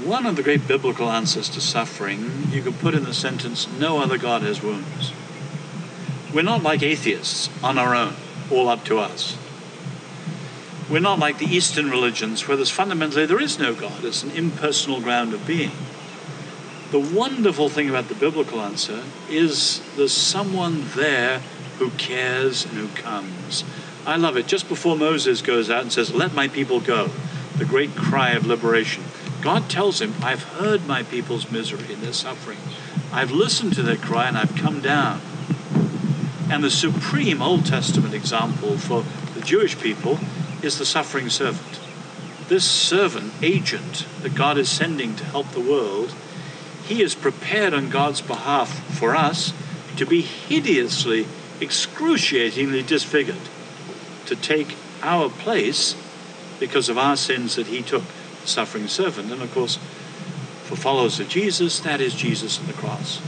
One of the great biblical answers to suffering, you could put in the sentence, no other God has wounds. We're not like atheists on our own, all up to us. We're not like the Eastern religions where there is no God. It's an impersonal ground of being. The wonderful thing about the biblical answer is there's someone there who cares and who comes. I love it. Just before Moses goes out and says, let my people go, the great cry of liberation, God tells him, I've heard my people's misery and their suffering. I've listened to their cry and I've come down. And the supreme Old Testament example for the Jewish people is the suffering servant. This servant, agent that God is sending to help the world, he is prepared on God's behalf for us to be hideously, excruciatingly disfigured, to take our place because of our sins that he took, the suffering servant. And of course, for followers of Jesus, that is Jesus on the cross.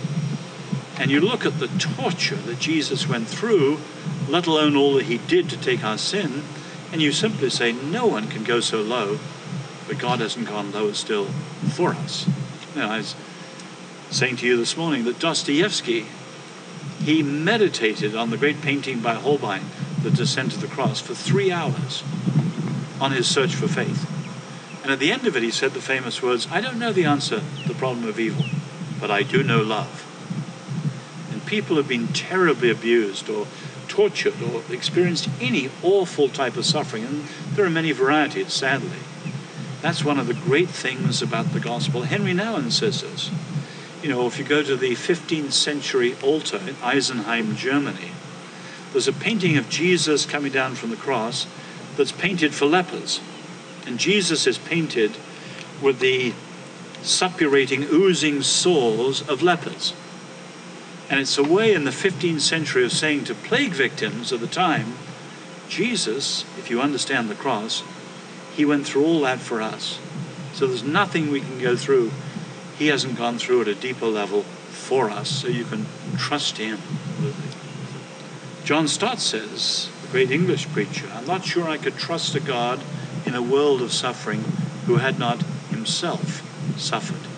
And you look at the torture that Jesus went through, let alone all that he did to take our sin, and you simply say, no one can go so low, but God hasn't gone lower still for us. I was saying to you this morning that Dostoevsky, he meditated on the great painting by Holbein, The Descent of the Cross, for 3 hours on his search for faith. And at the end of it, he said the famous words, I don't know the answer to the problem of evil, but I do know love. And people have been terribly abused or tortured or experienced any awful type of suffering, and there are many varieties, sadly. That's one of the great things about the gospel. Henry Nouwen says this. If you go to the 15th century altar in Eisenheim, Germany, there's a painting of Jesus coming down from the cross that's painted for lepers. And Jesus is painted with the suppurating, oozing sores of lepers. And it's a way in the 15th century of saying to plague victims of the time, Jesus, if you understand the cross, he went through all that for us. So there's nothing we can go through he hasn't gone through at a deeper level for us, so you can trust him. John Stott says, the great English preacher, I'm not sure I could trust a God in a world of suffering who had not himself suffered.